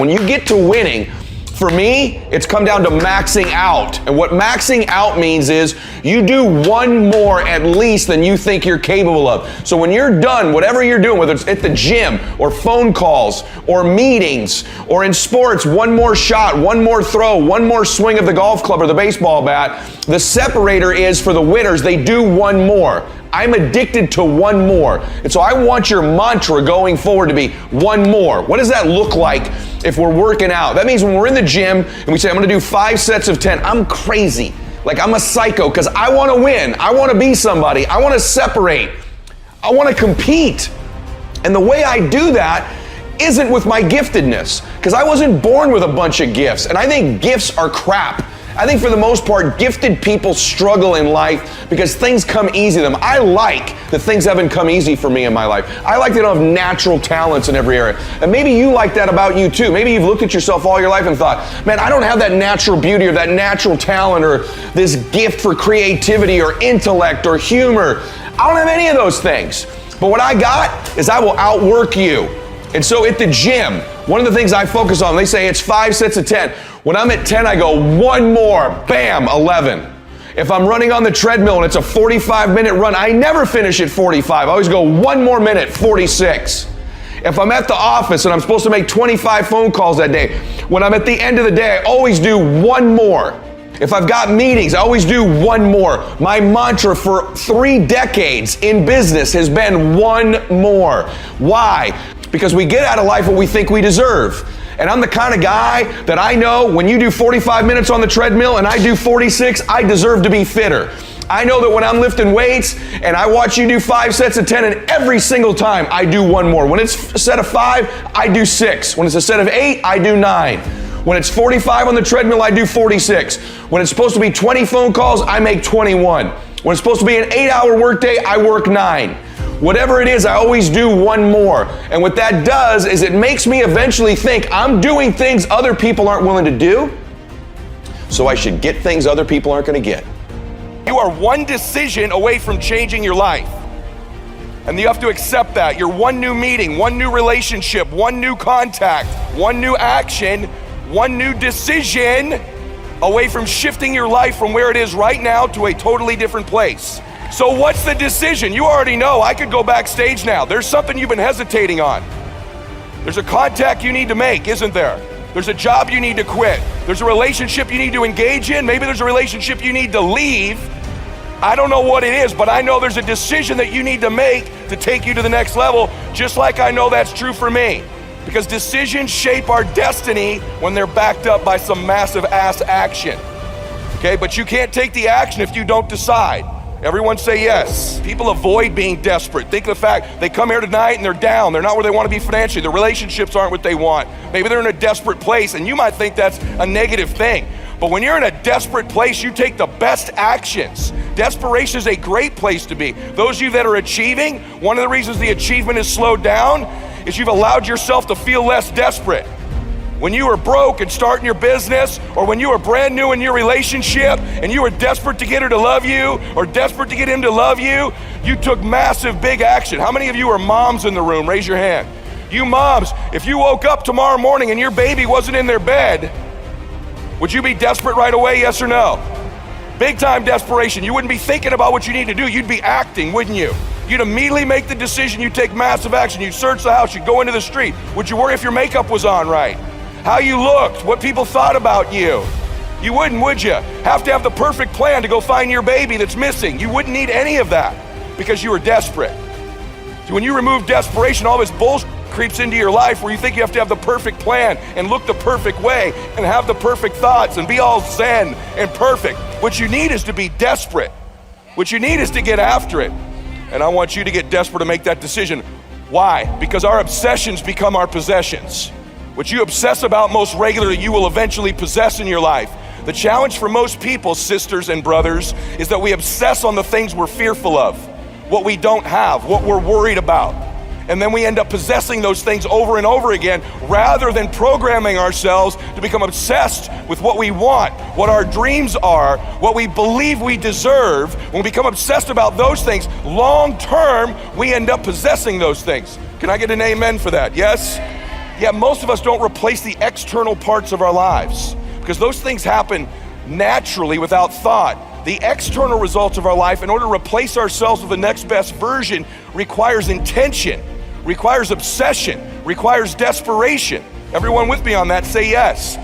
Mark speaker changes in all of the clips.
Speaker 1: When you get to winning, for me, it's come down to maxing out. And what maxing out means is you do one more at least than you think you're capable of. So when you're done, whatever you're doing, whether it's at the gym or phone calls or meetings or in sports, one more shot, one more throw, one more swing of the golf club or the baseball bat, the separator is for the winners, they do one more. I'm addicted to one more. And so I want your mantra going forward to be one more. What does that look like if we're working out? That means when we're in the gym and we say, I'm gonna do 5 sets of 10, I'm crazy. Like I'm a psycho because I wanna win. I wanna be somebody. I wanna separate. I wanna compete. And the way I do that isn't with my giftedness, because I wasn't born with a bunch of gifts. And I think gifts are crap. I think for the most part, gifted people struggle in life because things come easy to them. I like that things haven't come easy for me in my life. I like that I don't have natural talents in every area. And maybe you like that about you too. Maybe you've looked at yourself all your life and thought, man, I don't have that natural beauty or that natural talent or this gift for creativity or intellect or humor. I don't have any of those things. But what I got is I will outwork you. And so at the gym, one of the things I focus on, they say it's 5 sets of 10. When I'm at 10, I go one more, bam, 11. If I'm running on the treadmill and it's a 45-minute run, I never finish at 45. I always go one more minute, 46. If I'm at the office and I'm supposed to make 25 phone calls that day, when I'm at the end of the day, I always do one more. If I've got meetings, I always do one more. My mantra for 3 decades in business has been one more. Why? Because we get out of life what we think we deserve. And I'm the kind of guy that I know when you do 45 minutes on the treadmill and I do 46, I deserve to be fitter. I know that when I'm lifting weights and I watch you do 5 sets of 10, and every single time I do one more. When it's a set of 5, I do 6. When it's a set of 8, I do 9. When it's 45 on the treadmill, I do 46. When it's supposed to be 20 phone calls, I make 21. When it's supposed to be an 8-hour workday, I work 9. Whatever it is, I always do one more. And what that does is it makes me eventually think I'm doing things other people aren't willing to do, so I should get things other people aren't gonna get. You are one decision away from changing your life. And you have to accept that. You're one new meeting, one new relationship, one new contact, one new action, one new decision away from shifting your life from where it is right now to a totally different place. So what's the decision? You already know. I could go backstage now. There's something you've been hesitating on. There's a contact you need to make, isn't there? There's a job you need to quit. There's a relationship you need to engage in. Maybe there's a relationship you need to leave. I don't know what it is, but I know there's a decision that you need to make to take you to the next level, just like I know that's true for me. Because decisions shape our destiny when they're backed up by some massive ass action. Okay, but you can't take the action if you don't decide. Everyone say yes. People avoid being desperate. Think of the fact they come here tonight and they're down. They're not where they want to be financially. Their relationships aren't what they want. Maybe they're in a desperate place, and you might think that's a negative thing. But when you're in a desperate place, you take the best actions. Desperation is a great place to be. Those of you that are achieving, one of the reasons the achievement is slowed down is you've allowed yourself to feel less desperate. When you were broke and starting your business, or when you were brand new in your relationship and you were desperate to get her to love you or desperate to get him to love you, you took massive big action. How many of you are moms in the room? Raise your hand. You moms, if you woke up tomorrow morning and your baby wasn't in their bed, would you be desperate right away, yes or no? Big time desperation. You wouldn't be thinking about what you need to do. You'd be acting, wouldn't you? You'd immediately make the decision. You'd take massive action. You'd search the house. You'd go into the street. Would you worry if your makeup was on right? How you looked, what people thought about you? You wouldn't, would you? Have to have the perfect plan to go find your baby that's missing. You wouldn't need any of that because you were desperate. So when you remove desperation, all this bullshit creeps into your life where you think you have to have the perfect plan and look the perfect way and have the perfect thoughts and be all zen and perfect. What you need is to be desperate. What you need is to get after it. And I want you to get desperate to make that decision. Why? Because our obsessions become our possessions. What you obsess about most regularly, you will eventually possess in your life. The challenge for most people, sisters and brothers, is that we obsess on the things we're fearful of, what we don't have, what we're worried about. And then we end up possessing those things over and over again, rather than programming ourselves to become obsessed with what we want, what our dreams are, what we believe we deserve. When we become obsessed about those things, long term, we end up possessing those things. Can I get an amen for that? Yes?
Speaker 2: Yet most of us don't replace the external parts of our lives because those things happen naturally without thought. The external results of our life, in order to replace ourselves with the next best version, requires intention, requires obsession, requires desperation. Everyone with me on that, say yes.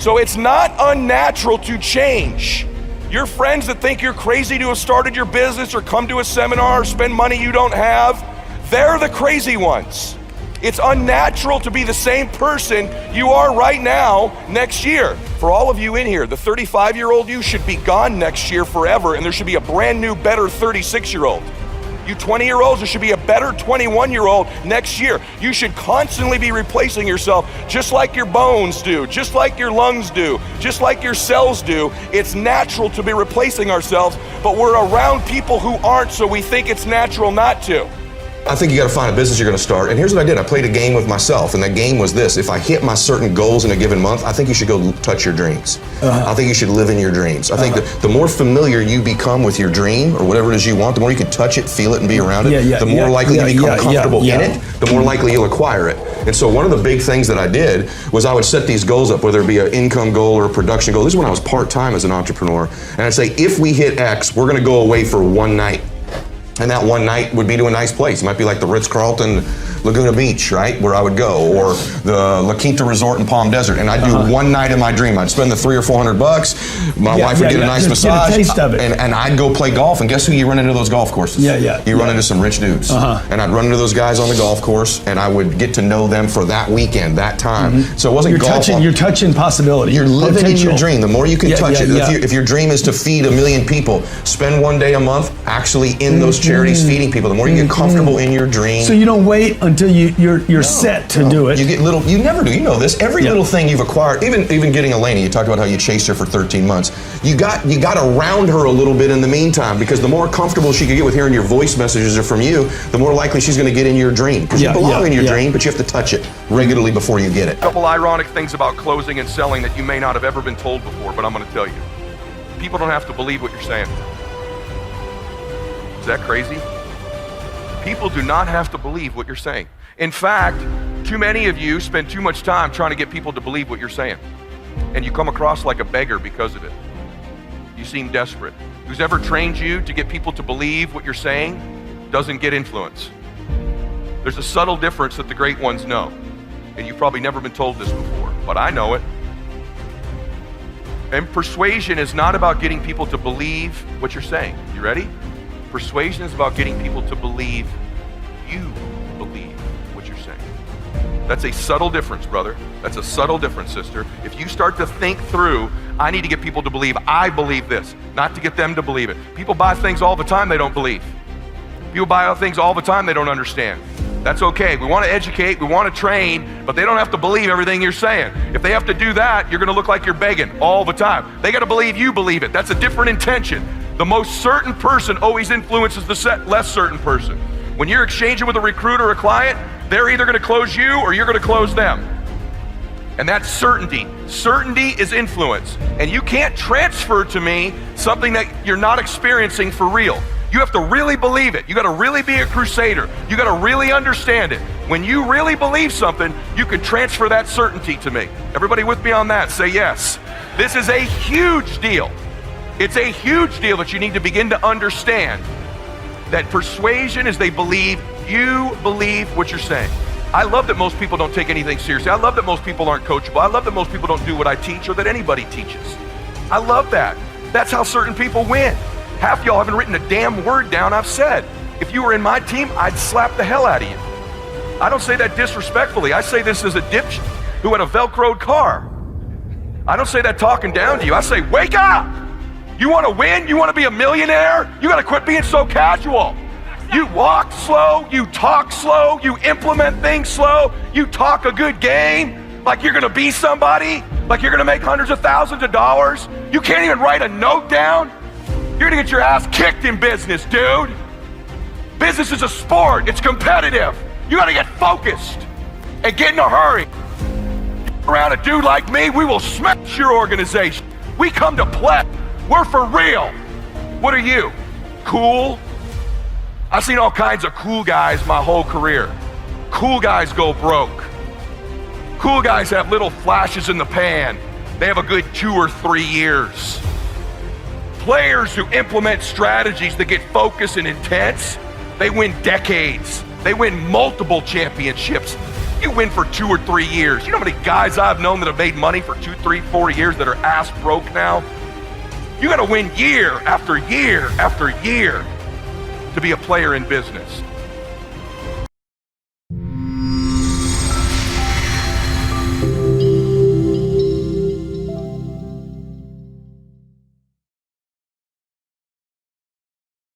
Speaker 2: So it's not unnatural to change. Your friends that think you're crazy to have started your business or come to a seminar or spend money you don't have, they're the crazy ones. It's unnatural to be the same person you are right now next year. For all of you in here, the 35-year-old you should be gone next year forever, and there should be a brand new, better 36-year-old. You 20-year-olds, there should be a better 21-year-old next year. You should constantly be replacing yourself just like your bones do, just like your lungs do, just like your cells do. It's natural to be replacing ourselves, but we're around people who aren't, so we think it's natural not to.
Speaker 3: I think you got to find a business you're going to start. And here's what I did. I played a game with myself, and that game was this. If I hit my certain goals in a given month, I think you should go touch your dreams. I think you should live in your dreams. I think the more familiar you become with your dream or whatever it is you want, the more you can touch it, feel it, and be around it, the more likely you become comfortable in it, the more likely you'll acquire it. And so one of the big things that I did was I would set these goals up, whether it be an income goal or a production goal. This is when I was part-time as an entrepreneur. And I'd say, if we hit X, we're going to go away for one night. And that one night would be to a nice place. It might be like the Ritz-Carlton Laguna Beach, right, where I would go, or the La Quinta Resort in Palm Desert. And I'd do one night in my dream. I'd spend the $300 or $400. My wife would get a nice massage.
Speaker 4: Get a taste of it.
Speaker 3: And I'd go play golf. And guess who you run into those golf courses? You run into some rich dudes. And I'd run into those guys on the golf course, and I would get to know them for that weekend, that time. So it wasn't golf.
Speaker 4: You're touching possibility.
Speaker 3: You're living in your dream. The more you can touch it. If your dream is to feed 1 million people, spend one day a month actually in those charities feeding people. The more you get comfortable in your dream.
Speaker 4: So you don't wait until you're set to do it.
Speaker 3: You get little. You never do. You know this. Every little thing you've acquired, even getting Eleni. You talked about how you chased her for 13 months. You got around her a little bit in the meantime, because the more comfortable she could get with hearing your voice messages are from you, the more likely she's going to get in your dream. Because you belong in your dream, but you have to touch it regularly before you get it.
Speaker 2: A couple ironic things about closing and selling that you may not have ever been told before, but I'm going to tell you. People don't have to believe what you're saying. Is that crazy? People do not have to believe what you're saying. In fact, too many of you spend too much time trying to get people to believe what you're saying. And you come across like a beggar because of it. You seem desperate. Who's ever trained you to get people to believe what you're saying doesn't get influence. There's a subtle difference that the great ones know. And you've probably never been told this before, but I know it. And persuasion is not about getting people to believe what you're saying. You ready? Persuasion is about getting people to believe you believe what you're saying. That's a subtle difference, brother. That's a subtle difference, sister. If you start to think through, I need to get people to believe I believe this, not to get them to believe it. People buy things all the time they don't believe. People buy things all the time they don't understand. That's okay. We want to educate, we want to train, but they don't have to believe everything you're saying. If they have to do that, you're going to look like you're begging all the time. They got to believe you believe it. That's a different intention. The most certain person always influences the less certain person. When you're exchanging with a recruiter or a client, they're either going to close you or you're going to close them. And that's certainty. Certainty is influence. And you can't transfer to me something that you're not experiencing for real. You have to really believe it. You got to really be a crusader. You got to really understand it. When you really believe something, you can transfer that certainty to me. Everybody with me on that? Say yes. This is a huge deal. It's a huge deal that you need to begin to understand that persuasion is they believe you believe what you're saying. I love that most people don't take anything seriously. I love that most people aren't coachable. I love that most people don't do what I teach or that anybody teaches. I love that. That's how certain people win. Half of y'all haven't written a damn word down I've said. If you were in my team, I'd slap the hell out of you. I don't say that disrespectfully. I say this as a dipshit who had a Velcroed car. I don't say that talking down to you. I say, wake up! You want to win? You want to be a millionaire? You got to quit being so casual. You walk slow, you talk slow, you implement things slow, you talk a good game like you're going to be somebody, like you're going to make hundreds of thousands of dollars. You can't even write a note down. You're going to get your ass kicked in business, dude. Business is a sport. It's competitive. You got to get focused and get in a hurry. Around a dude like me, we will smash your organization. We come to play. We're for real. What are you? Cool? I've seen all kinds of cool guys my whole career. Cool guys go broke. Cool guys have little flashes in the pan. They have a good 2 or 3 years. Players who implement strategies that get focused and intense, they win decades. They win multiple championships. You win for 2 or 3 years. You know how many guys I've known that have made money for 2, 3, 4 years that are ass broke now? You gotta win year after year after year to be a player in business.